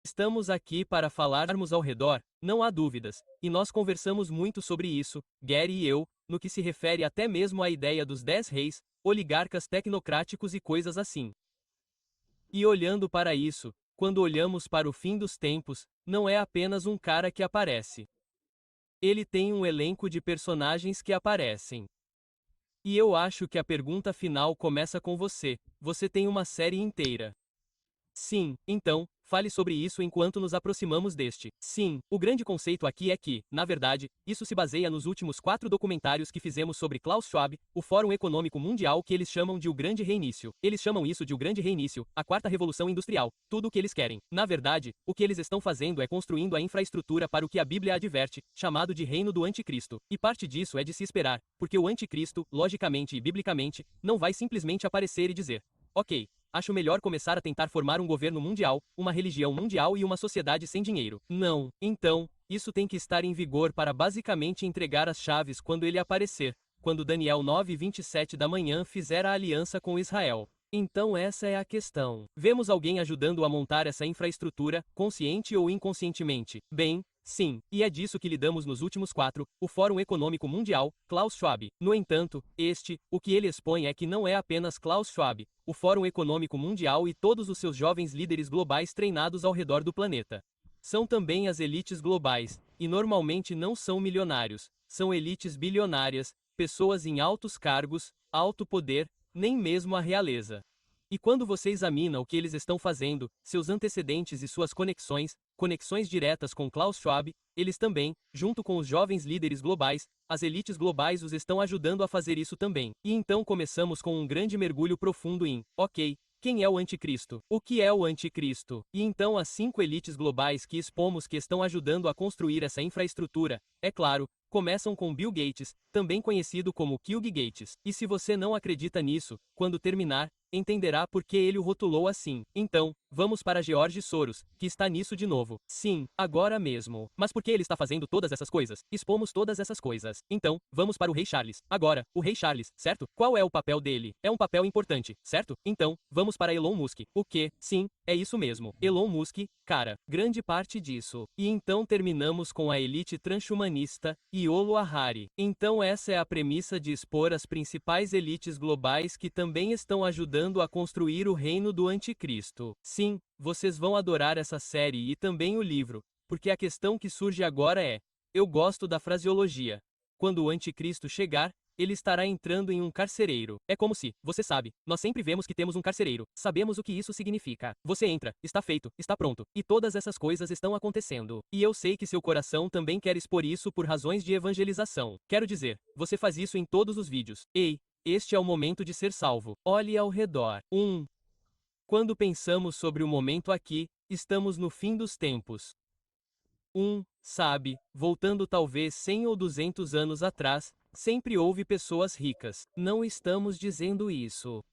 Estamos aqui para falarmos ao redor, não há dúvidas, e nós conversamos muito sobre isso, Gary e eu, no que se refere até mesmo à ideia dos 10 reis, oligarcas tecnocráticos e coisas assim. E olhando para isso, quando olhamos para o fim dos tempos, não é apenas um cara que aparece. Ele tem um elenco de personagens que aparecem. E eu acho que a pergunta final começa com você. Você tem uma série inteira. Sim, então, fale sobre isso enquanto nos aproximamos deste. Sim, o grande conceito aqui é que, na verdade, isso se baseia nos últimos 4 documentários que fizemos sobre Klaus Schwab, o Fórum Econômico Mundial que eles chamam de o Grande Reinício. Eles chamam isso de o Grande Reinício, a quarta revolução industrial, tudo o que eles querem. Na verdade, o que eles estão fazendo é construindo a infraestrutura para o que a Bíblia adverte, chamado de reino do anticristo. E parte disso é de se esperar, porque o anticristo, logicamente e biblicamente, não vai simplesmente aparecer e dizer: ok, acho melhor começar a tentar formar um governo mundial, uma religião mundial e uma sociedade sem dinheiro. Não. Então, isso tem que estar em vigor para basicamente entregar as chaves quando ele aparecer, quando Daniel 9:27 da manhã fizer a aliança com Israel. Então essa é a questão. Vemos alguém ajudando a montar essa infraestrutura, consciente ou inconscientemente? Bem, sim, e é disso que lidamos nos últimos 4, o Fórum Econômico Mundial, Klaus Schwab. No entanto, o que ele expõe é que não é apenas Klaus Schwab, o Fórum Econômico Mundial e todos os seus jovens líderes globais treinados ao redor do planeta. São também as elites globais, e normalmente não são milionários, são elites bilionárias, pessoas em altos cargos, alto poder, nem mesmo a realeza. E quando você examina o que eles estão fazendo, seus antecedentes e suas conexões diretas com Klaus Schwab, eles também, junto com os jovens líderes globais, as elites globais os estão ajudando a fazer isso também. E então começamos com um grande mergulho profundo em, ok, quem é o anticristo? O que é o anticristo? E então as 5 elites globais que expomos que estão ajudando a construir essa infraestrutura, é claro, começam com Bill Gates, também conhecido como Bill Gates. E se você não acredita nisso, quando terminar, entenderá por que ele o rotulou assim. Então, vamos para George Soros, que está nisso de novo. Sim, agora mesmo. Mas por que ele está fazendo todas essas coisas? Expomos todas essas coisas. Então, vamos para o Rei Charles. Agora, o Rei Charles, certo? Qual é o papel dele? É um papel importante, certo? Então, vamos para Elon Musk. O quê? Sim, é isso mesmo. Elon Musk, cara, grande parte disso. E então terminamos com a elite transhumanista, Yuval Harari. Então essa é a premissa de expor as principais elites globais que também estão ajudando a construir o reino do anticristo. Sim, vocês vão adorar essa série e também o livro, porque a questão que surge agora é: eu gosto da fraseologia. Quando o anticristo chegar, ele estará entrando em um carcereiro. É como se, você sabe, nós sempre vemos que temos um carcereiro, sabemos o que isso significa. Você entra, está feito, está pronto, e todas essas coisas estão acontecendo. E eu sei que seu coração também quer expor isso por razões de evangelização. Quero dizer, você faz isso em todos os vídeos. Ei, este é o momento de ser salvo. Olhe ao redor. Quando pensamos sobre o momento aqui, estamos no fim dos tempos. Sabe, voltando talvez 100 ou 200 anos atrás, sempre houve pessoas ricas. Não estamos dizendo isso.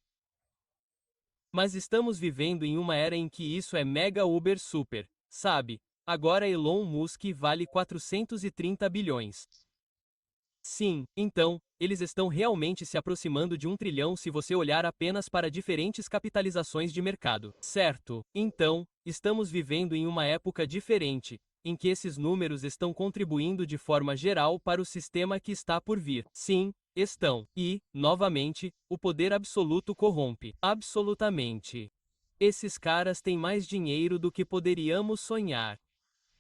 Mas estamos vivendo em uma era em que isso é mega uber super, sabe? Agora Elon Musk vale 430 bilhões. Sim, então, eles estão realmente se aproximando de 1 trilhão se você olhar apenas para diferentes capitalizações de mercado. Certo, então, estamos vivendo em uma época diferente, em que esses números estão contribuindo de forma geral para o sistema que está por vir. Sim, estão. E, novamente, o poder absoluto corrompe. Absolutamente. Esses caras têm mais dinheiro do que poderíamos sonhar.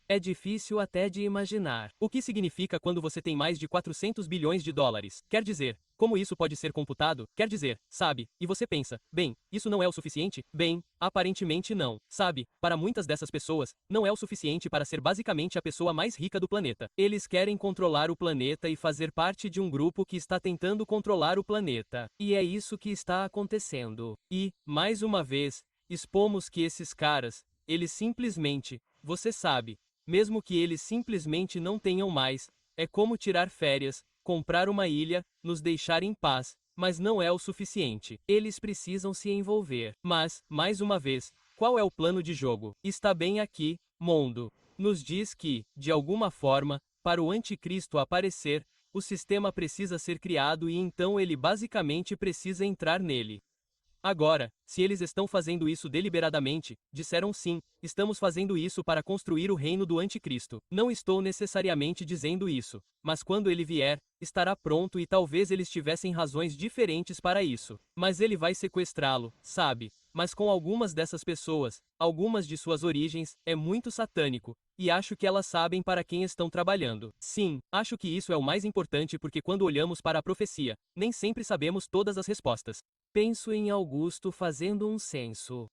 É difícil até de imaginar. O que significa quando você tem mais de 400 bilhões de dólares? Quer dizer, como isso pode ser computado? Quer dizer, sabe, e você pensa, bem, isso não é o suficiente? Bem, aparentemente não. Sabe, para muitas dessas pessoas, não é o suficiente para ser basicamente a pessoa mais rica do planeta. Eles querem controlar o planeta e fazer parte de um grupo que está tentando controlar o planeta. E é isso que está acontecendo. E, mais uma vez, expomos que esses caras, eles simplesmente, você sabe, mesmo que eles simplesmente não tenham mais, é como tirar férias, comprar uma ilha, nos deixar em paz, mas não é o suficiente. Eles precisam se envolver. Mas, mais uma vez, qual é o plano de jogo? Está bem aqui, Mondo. Nos diz que, de alguma forma, para o anticristo aparecer, o sistema precisa ser criado e então ele basicamente precisa entrar nele. Agora, se eles estão fazendo isso deliberadamente, disseram sim, estamos fazendo isso para construir o reino do anticristo. Não estou necessariamente dizendo isso, mas quando ele vier, estará pronto e talvez eles tivessem razões diferentes para isso. Mas ele vai sequestrá-lo, sabe? Mas com algumas dessas pessoas, algumas de suas origens, é muito satânico, e acho que elas sabem para quem estão trabalhando. Sim, acho que isso é o mais importante porque quando olhamos para a profecia, nem sempre sabemos todas as respostas. Penso em Augusto fazendo um censo.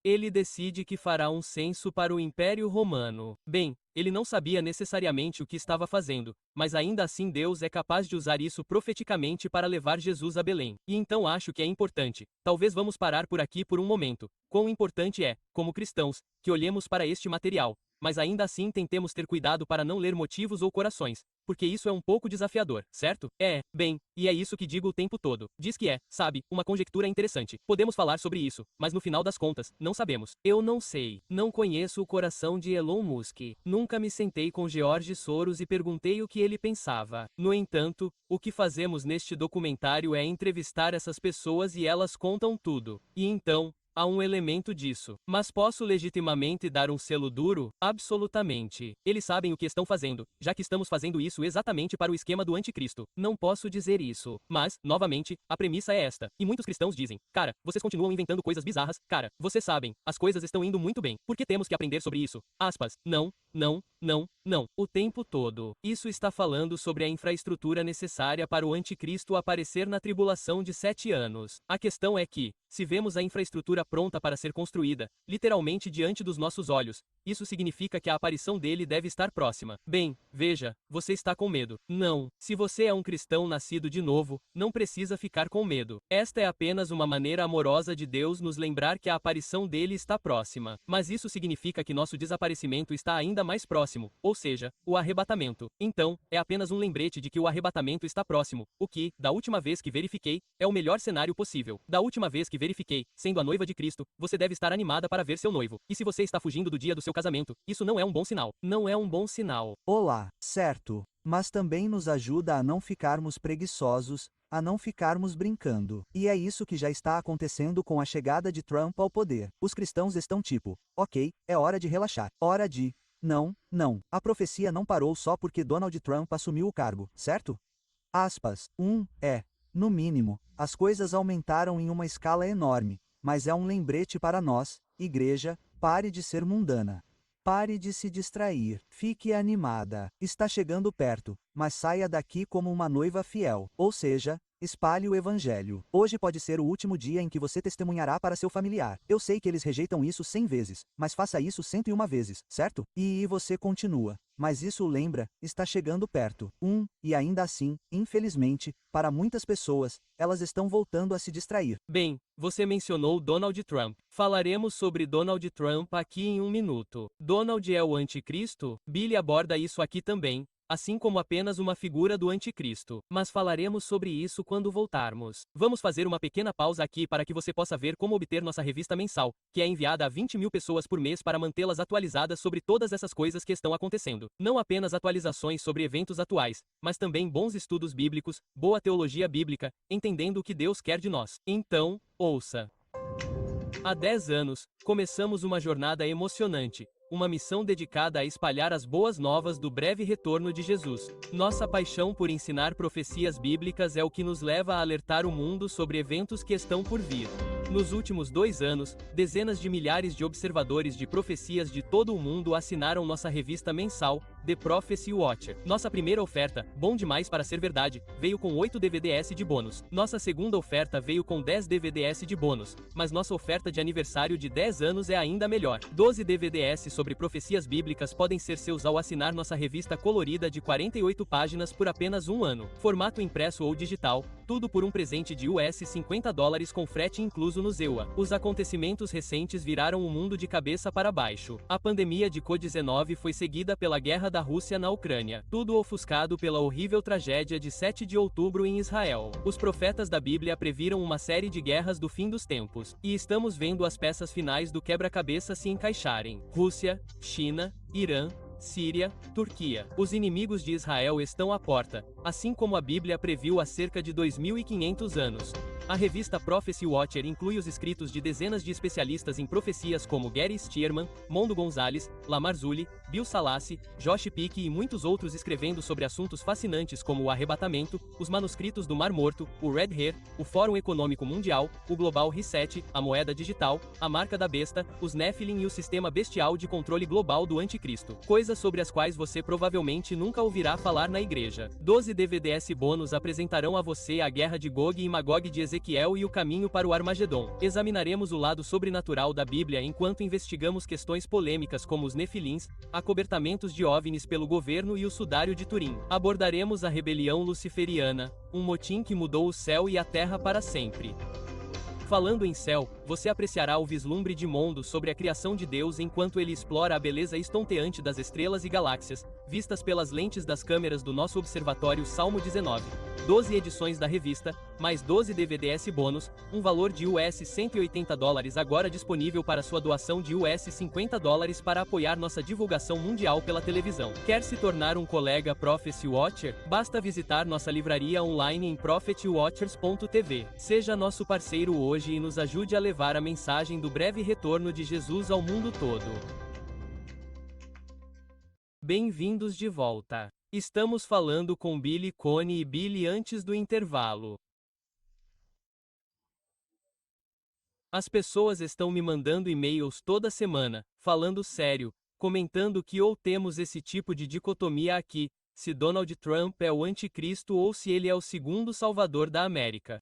Ele decide que fará um censo para o Império Romano. Bem, ele não sabia necessariamente o que estava fazendo, mas ainda assim Deus é capaz de usar isso profeticamente para levar Jesus a Belém. E então acho que é importante. Talvez vamos parar por aqui por um momento. Quão importante é, como cristãos, que olhemos para este material, mas ainda assim tentemos ter cuidado para não ler motivos ou corações, porque isso é um pouco desafiador, certo? Bem, e é isso que digo o tempo todo. Diz que é, sabe, uma conjectura interessante. Podemos falar sobre isso, mas no final das contas, não sabemos. Eu não sei. Não conheço o coração de Elon Musk. Nunca me sentei com George Soros e perguntei o que ele pensava. No entanto, o que fazemos neste documentário é entrevistar essas pessoas e elas contam tudo. E então, há um elemento disso. Mas posso legitimamente dar um selo duro? Absolutamente. Eles sabem o que estão fazendo, já que estamos fazendo isso exatamente para o esquema do anticristo. Não posso dizer isso. Mas, novamente, a premissa é esta. E muitos cristãos dizem, cara, vocês continuam inventando coisas bizarras. Cara, vocês sabem, as coisas estão indo muito bem. Por que temos que aprender sobre isso? Aspas. Não, não, não, não. O tempo todo. Isso está falando sobre a infraestrutura necessária para o anticristo aparecer na tribulação de 7 anos. A questão é que, se vemos a infraestrutura pronta para ser construída, literalmente diante dos nossos olhos, isso significa que a aparição dele deve estar próxima. Bem, veja, você está com medo. Não. Se você é um cristão nascido de novo, não precisa ficar com medo. Esta é apenas uma maneira amorosa de Deus nos lembrar que a aparição dele está próxima. Mas isso significa que nosso desaparecimento está ainda mais próximo, ou seja, o arrebatamento. Então, é apenas um lembrete de que o arrebatamento está próximo, o que, da última vez que verifiquei, é o melhor cenário possível. Da última vez que verifiquei, sendo a noiva de Cristo, você deve estar animada para ver seu noivo. E se você está fugindo do dia do seu casamento, isso não é um bom sinal. Não é um bom sinal. Olá, certo. Mas também nos ajuda a não ficarmos preguiçosos, a não ficarmos brincando. E é isso que já está acontecendo com a chegada de Trump ao poder. Os cristãos estão tipo, ok, é hora de relaxar. Hora de... Não, não. A profecia não parou só porque Donald Trump assumiu o cargo, certo? Aspas. No mínimo, as coisas aumentaram em uma escala enorme, mas é um lembrete para nós, igreja, pare de ser mundana. Pare de se distrair. Fique animada. Está chegando perto, mas saia daqui como uma noiva fiel. Ou seja, espalhe o evangelho. Hoje pode ser o último dia em que você testemunhará para seu familiar. Eu sei que eles rejeitam isso 100 vezes, mas faça isso 101 vezes, certo? E você continua. Mas isso lembra, está chegando perto. E ainda assim, infelizmente, para muitas pessoas, elas estão voltando a se distrair. Bem, você mencionou Donald Trump. Falaremos sobre Donald Trump aqui em um minuto. Donald é o anticristo? Billy aborda isso aqui também, assim como apenas uma figura do anticristo. Mas falaremos sobre isso quando voltarmos. Vamos fazer uma pequena pausa aqui para que você possa ver como obter nossa revista mensal, que é enviada a 20.000 pessoas por mês para mantê-las atualizadas sobre todas essas coisas que estão acontecendo. Não apenas atualizações sobre eventos atuais, mas também bons estudos bíblicos, boa teologia bíblica, entendendo o que Deus quer de nós. Então, ouça. Há 10 anos, começamos uma jornada emocionante. Uma missão dedicada a espalhar as boas novas do breve retorno de Jesus. Nossa paixão por ensinar profecias bíblicas é o que nos leva a alertar o mundo sobre eventos que estão por vir. Nos últimos 2 anos, dezenas de milhares de observadores de profecias de todo o mundo assinaram nossa revista mensal, The Prophecy Watcher. Nossa primeira oferta, bom demais para ser verdade, veio com 8 DVDs de bônus. Nossa segunda oferta veio com 10 DVDs de bônus, mas nossa oferta de aniversário de 10 anos é ainda melhor. 12 DVDs sobre profecias bíblicas podem ser seus ao assinar nossa revista colorida de 48 páginas por apenas 1 ano. Formato impresso ou digital, tudo por um presente de US $50 com frete incluso no ZEUA. Os acontecimentos recentes viraram o mundo de cabeça para baixo. A pandemia de Covid-19 foi seguida pela guerra da Rússia na Ucrânia. Tudo ofuscado pela horrível tragédia de 7 de outubro em Israel. Os profetas da Bíblia previram uma série de guerras do fim dos tempos. E estamos vendo as peças finais do quebra-cabeça se encaixarem. Rússia, China, Irã, Síria, Turquia. Os inimigos de Israel estão à porta, assim como a Bíblia previu há cerca de 2.500 anos. A revista Prophecy Watcher inclui os escritos de dezenas de especialistas em profecias como Gary Stearman, Mondo Gonzalez, Lamar Zulli, Bill Salassi, Josh Peck e muitos outros escrevendo sobre assuntos fascinantes como o arrebatamento, os manuscritos do Mar Morto, o Red Hair, o Fórum Econômico Mundial, o Global Reset, a moeda digital, a marca da besta, os Nephilim e o sistema bestial de controle global do anticristo. Coisas sobre as quais você provavelmente nunca ouvirá falar na igreja. 12 DVDs bônus apresentarão a você a guerra de Gog e Magog de Ezequiel e o caminho para o Armagedon. Examinaremos o lado sobrenatural da Bíblia enquanto investigamos questões polêmicas como os Nefilins, acobertamentos de OVNIs pelo governo e o sudário de Turim. Abordaremos a rebelião luciferiana, um motim que mudou o céu e a terra para sempre. Falando em céu, você apreciará o vislumbre de mundo sobre a criação de Deus enquanto ele explora a beleza estonteante das estrelas e galáxias, vistas pelas lentes das câmeras do nosso observatório Salmo 19. 12 edições da revista, mais 12 DVDs bônus, um valor de US $180 agora disponível para sua doação de US $50 para apoiar nossa divulgação mundial pela televisão. Quer se tornar um colega Prophecy Watcher? Basta visitar nossa livraria online em prophetywatchers.tv. Seja nosso parceiro hoje e nos ajude a levar a mensagem do breve retorno de Jesus ao mundo todo. Bem-vindos de volta. Estamos falando com Billy Cone e Billy antes do intervalo. As pessoas estão me mandando e-mails toda semana, falando sério, comentando que ou temos esse tipo de dicotomia aqui, se Donald Trump é o anticristo ou se ele é o segundo salvador da América.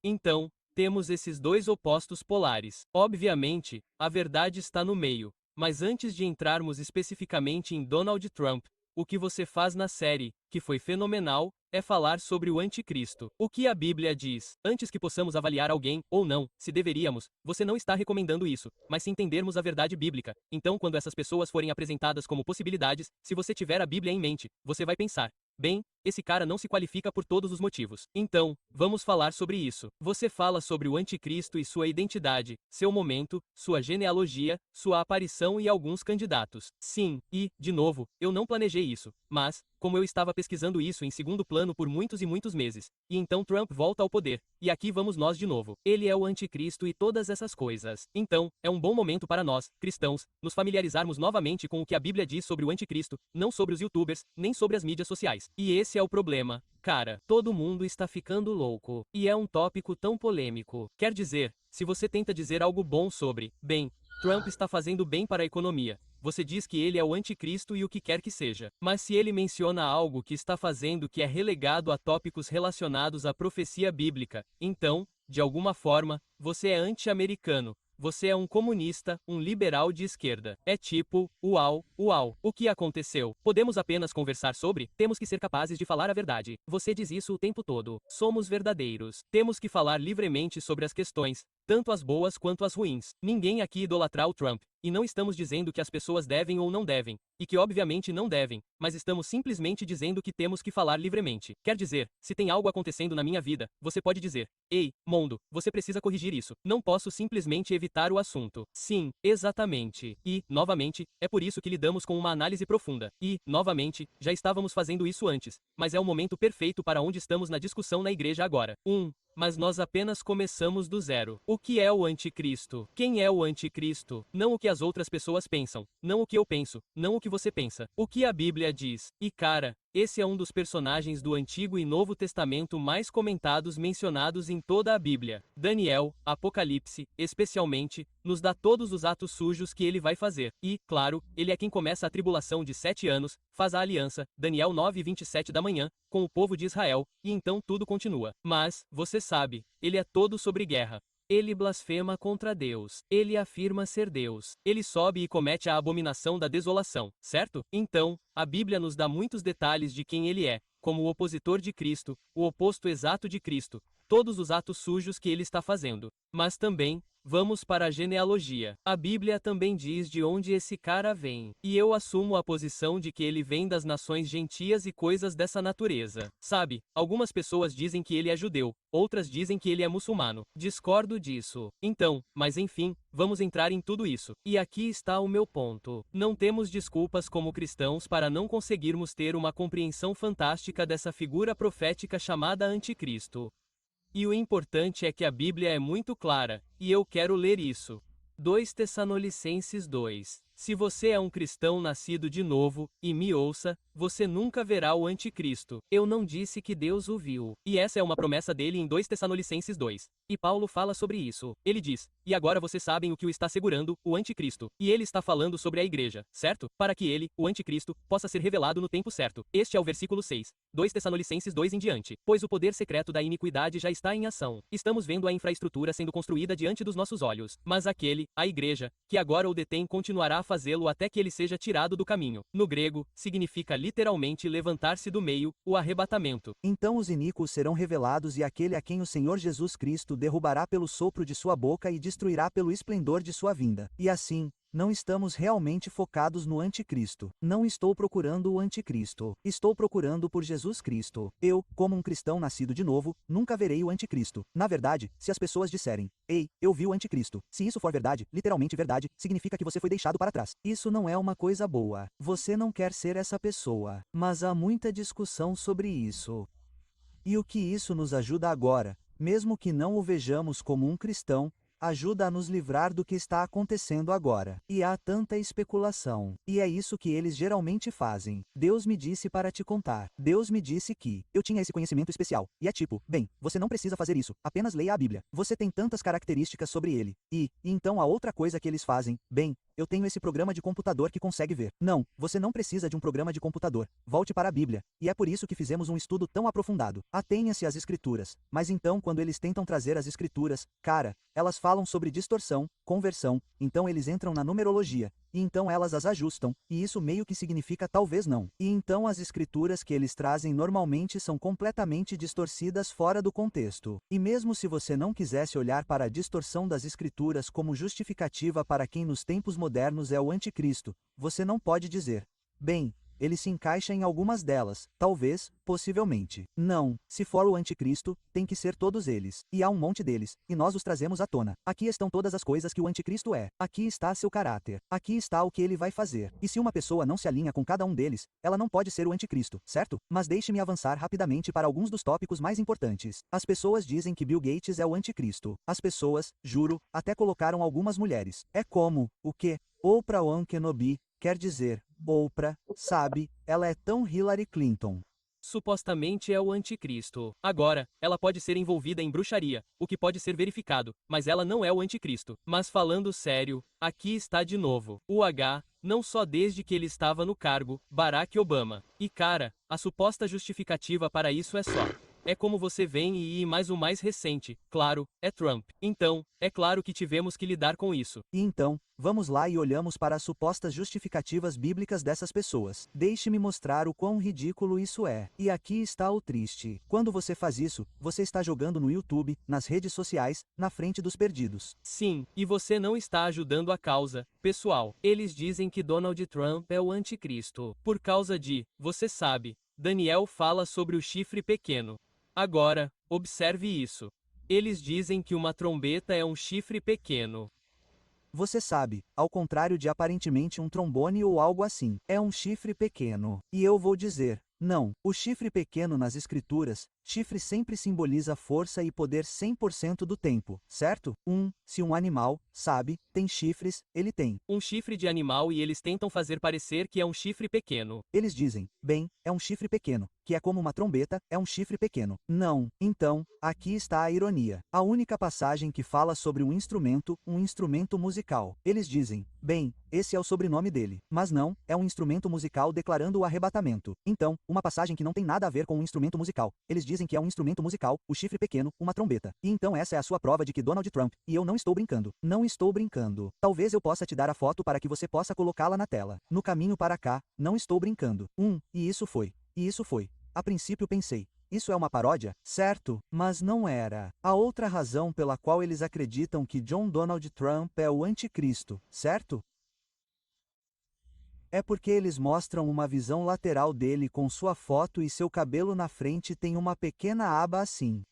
Então, temos esses dois opostos polares. Obviamente, a verdade está no meio. Mas antes de entrarmos especificamente em Donald Trump, o que você faz na série, que foi fenomenal, é falar sobre o anticristo. O que a Bíblia diz. Antes que possamos avaliar alguém, ou não, se deveríamos, você não está recomendando isso, mas se entendermos a verdade bíblica. Então, quando essas pessoas forem apresentadas como possibilidades, se você tiver a Bíblia em mente, você vai pensar: bem, esse cara não se qualifica por todos os motivos. Então, vamos falar sobre isso. Você fala sobre o anticristo e sua identidade, seu momento, sua genealogia, sua aparição e alguns candidatos. Sim, e, de novo, eu não planejei isso, mas, como eu estava pesquisando isso em segundo plano por muitos e muitos meses, e então Trump volta ao poder, e aqui vamos nós de novo. Ele é o anticristo e todas essas coisas. Então, é um bom momento para nós, cristãos, nos familiarizarmos novamente com o que a Bíblia diz sobre o anticristo, não sobre os youtubers, nem sobre as mídias sociais. E esse é o problema. Cara, todo mundo está ficando louco. E é um tópico tão polêmico. Quer dizer, se você tenta dizer algo bom sobre, bem, Trump está fazendo bem para a economia, você diz que ele é o anticristo e o que quer que seja. Mas se ele menciona algo que está fazendo que é relegado a tópicos relacionados à profecia bíblica, então, de alguma forma, você é anti-americano. Você é um comunista, um liberal de esquerda. É tipo, uau, uau. O que aconteceu? Podemos apenas conversar sobre? Temos que ser capazes de falar a verdade. Você diz isso o tempo todo. Somos verdadeiros. Temos que falar livremente sobre as questões, tanto as boas quanto as ruins. Ninguém aqui idolatra o Trump. E não estamos dizendo que as pessoas devem ou não devem, e que obviamente não devem, mas estamos simplesmente dizendo que temos que falar livremente. Quer dizer, se tem algo acontecendo na minha vida, você pode dizer: ei, mundo, você precisa corrigir isso. Não posso simplesmente evitar o assunto. Sim, exatamente. E, novamente, é por isso que lidamos com uma análise profunda. E, novamente, já estávamos fazendo isso antes, mas é o momento perfeito para onde estamos na discussão na igreja agora. Mas nós apenas começamos do zero. O que é o anticristo? Quem é o anticristo? Não o que as outras pessoas pensam, não o que eu penso, não o que você pensa. O que a Bíblia diz. E cara, esse é um dos personagens do Antigo e Novo Testamento mais comentados mencionados em toda a Bíblia. Daniel, Apocalipse, especialmente, nos dá todos os atos sujos que ele vai fazer. E, claro, ele é quem começa a tribulação de 7 anos, faz a aliança, Daniel 9:27 da manhã, com o povo de Israel, e então tudo continua. Mas, você sabe, ele é todo sobre guerra. Ele blasfema contra Deus. Ele afirma ser Deus. Ele sobe e comete a abominação da desolação, certo? Então, a Bíblia nos dá muitos detalhes de quem ele é, como o opositor de Cristo, o oposto exato de Cristo, todos os atos sujos que ele está fazendo. Mas também, Vamos para a genealogia. A Bíblia também diz de onde esse cara vem. E eu assumo a posição de que ele vem das nações gentias e coisas dessa natureza. Sabe, algumas pessoas dizem que ele é judeu, outras dizem que ele é muçulmano. Discordo disso. Então, mas enfim, vamos entrar em tudo isso. E aqui está o meu ponto. Não temos desculpas como cristãos para não conseguirmos ter uma compreensão fantástica dessa figura profética chamada Anticristo. E o importante é que a Bíblia é muito clara, e eu quero ler isso. 2 Tessalonicenses 2. Se você é um cristão nascido de novo, e me ouça, você nunca verá o Anticristo. Eu não disse que Deus o viu. E essa é uma promessa dele em 2 Tessalonicenses 2. E Paulo fala sobre isso. Ele diz: e agora vocês sabem o que o está segurando, o Anticristo. E ele está falando sobre a igreja, certo? Para que ele, o Anticristo, possa ser revelado no tempo certo. Este é o versículo 6. 2 Tessalonicenses 2 em diante. Pois o poder secreto da iniquidade já está em ação. Estamos vendo a infraestrutura sendo construída diante dos nossos olhos. Mas aquele, a igreja, que agora o detém continuará a fazê-lo até que ele seja tirado do caminho. No grego, significa literalmente levantar-se do meio, o arrebatamento. Então os iníquos serão revelados e aquele a quem o Senhor Jesus Cristo derrubará pelo sopro de sua boca e destruirá pelo esplendor de sua vinda. E assim, não estamos realmente focados no Anticristo. Não estou procurando o Anticristo. Estou procurando por Jesus Cristo. Eu, como um cristão nascido de novo, nunca verei o Anticristo. Na verdade, se as pessoas disserem: ei, eu vi o Anticristo, se isso for verdade, literalmente verdade, significa que você foi deixado para trás. Isso não é uma coisa boa. Você não quer ser essa pessoa. Mas há muita discussão sobre isso. E o que isso nos ajuda agora, mesmo que não o vejamos como um cristão, ajuda a nos livrar do que está acontecendo agora. E há tanta especulação. E é isso que eles geralmente fazem. Deus me disse para te contar. Deus me disse que eu tinha esse conhecimento especial. E é tipo, bem, você não precisa fazer isso, apenas leia a Bíblia. Você tem tantas características sobre ele. E então a outra coisa que eles fazem, bem, eu tenho esse programa de computador que consegue ver. Não, você não precisa de um programa de computador. Volte para a Bíblia. E é por isso que fizemos um estudo tão aprofundado. Atenha-se às Escrituras. Mas então quando eles tentam trazer as Escrituras, cara, elas falam sobre distorção, conversão, então eles entram na numerologia, e então elas as ajustam, e isso meio que significa talvez não. E então as escrituras que eles trazem normalmente são completamente distorcidas fora do contexto. E mesmo se você não quisesse olhar para a distorção das escrituras como justificativa para quem nos tempos modernos é o anticristo, você não pode dizer: bem, ele se encaixa em algumas delas, talvez, possivelmente. Não, se for o anticristo, tem que ser todos eles. E há um monte deles, e nós os trazemos à tona. Aqui estão todas as coisas que o anticristo é. Aqui está seu caráter. Aqui está o que ele vai fazer. E se uma pessoa não se alinha com cada um deles, ela não pode ser o anticristo, certo? Mas deixe-me avançar rapidamente para alguns dos tópicos mais importantes. As pessoas dizem que Bill Gates é o anticristo. As pessoas, juro, até colocaram algumas mulheres. É como, o quê? Oprah Kenobi, quer dizer, Oprah, sabe, ela é tão Hillary Clinton. Supostamente é o anticristo. Agora, ela pode ser envolvida em bruxaria, o que pode ser verificado, mas ela não é o anticristo. Mas falando sério, aqui está de novo. O H, não só desde que ele estava no cargo, Barack Obama. E cara, a suposta justificativa para isso é só: é como você vem e mais o mais recente, claro, é Trump. Então, é claro que tivemos que lidar com isso. E então, vamos lá e olhamos para as supostas justificativas bíblicas dessas pessoas. Deixe-me mostrar o quão ridículo isso é. E aqui está o triste. Quando você faz isso, você está jogando no YouTube, nas redes sociais, na frente dos perdidos. Sim, e você não está ajudando a causa. Pessoal, eles dizem que Donald Trump é o anticristo. Por causa de, você sabe, Daniel fala sobre o chifre pequeno. Agora, observe isso. Eles dizem que uma trombeta é um chifre pequeno. Você sabe, ao contrário de aparentemente um trombone ou algo assim, é um chifre pequeno. E eu vou dizer, não, o chifre pequeno nas escrituras, chifre sempre simboliza força e poder 100% do tempo, certo? Se um animal, sabe, tem chifres, ele tem um chifre de animal e eles tentam fazer parecer que é um chifre pequeno. Eles dizem, bem, é um chifre pequeno, que é como uma trombeta, é um chifre pequeno. Não, então, aqui está a ironia. A única passagem que fala sobre um instrumento musical. Eles dizem, bem, esse é o sobrenome dele. Mas não, é um instrumento musical declarando o arrebatamento. Então, uma passagem que não tem nada a ver com um instrumento musical. Eles dizem que é um instrumento musical, o chifre pequeno, uma trombeta. E então essa é a sua prova de que Donald Trump, e eu não estou brincando. Não estou brincando. Talvez eu possa te dar a foto para que você possa colocá-la na tela. No caminho para cá, não estou brincando. E isso foi. A princípio pensei, Isso é uma paródia? Certo, mas não era. A outra razão pela qual eles acreditam que John Donald Trump é o anticristo, certo? É porque eles mostram uma visão lateral dele com sua foto e seu cabelo na frente tem uma pequena aba assim.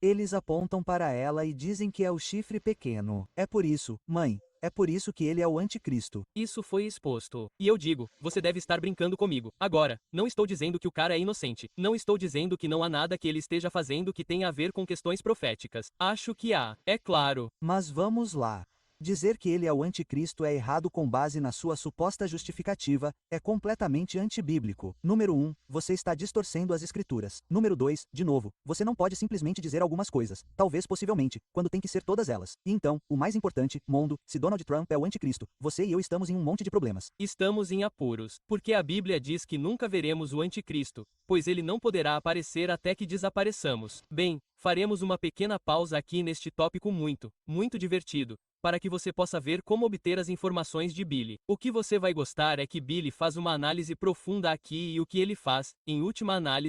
Eles apontam para ela e dizem que é o chifre pequeno. É por isso, mãe, é por isso que ele é o anticristo. Isso foi exposto. E eu digo, você deve estar brincando comigo. Agora, não estou dizendo que o cara é inocente. Não estou dizendo que não há nada que ele esteja fazendo que tenha a ver com questões proféticas. Acho que há, é claro. Mas vamos lá. Dizer que ele é o anticristo é errado com base na sua suposta justificativa, é completamente antibíblico. Número 1, você está distorcendo as escrituras. Número 2, de novo, você não pode simplesmente dizer algumas coisas, talvez possivelmente, quando tem que ser todas elas. E então, o mais importante, mundo, se Donald Trump é o anticristo, você e eu estamos em um monte de problemas. Estamos em apuros, porque a Bíblia diz que nunca veremos o anticristo, pois ele não poderá aparecer até que desapareçamos. Bem, faremos uma pequena pausa aqui neste tópico muito divertido, para que você possa ver como obter as informações de Billy. O que você vai gostar é que Billy faz uma análise profunda aqui e o que ele faz, em última análise,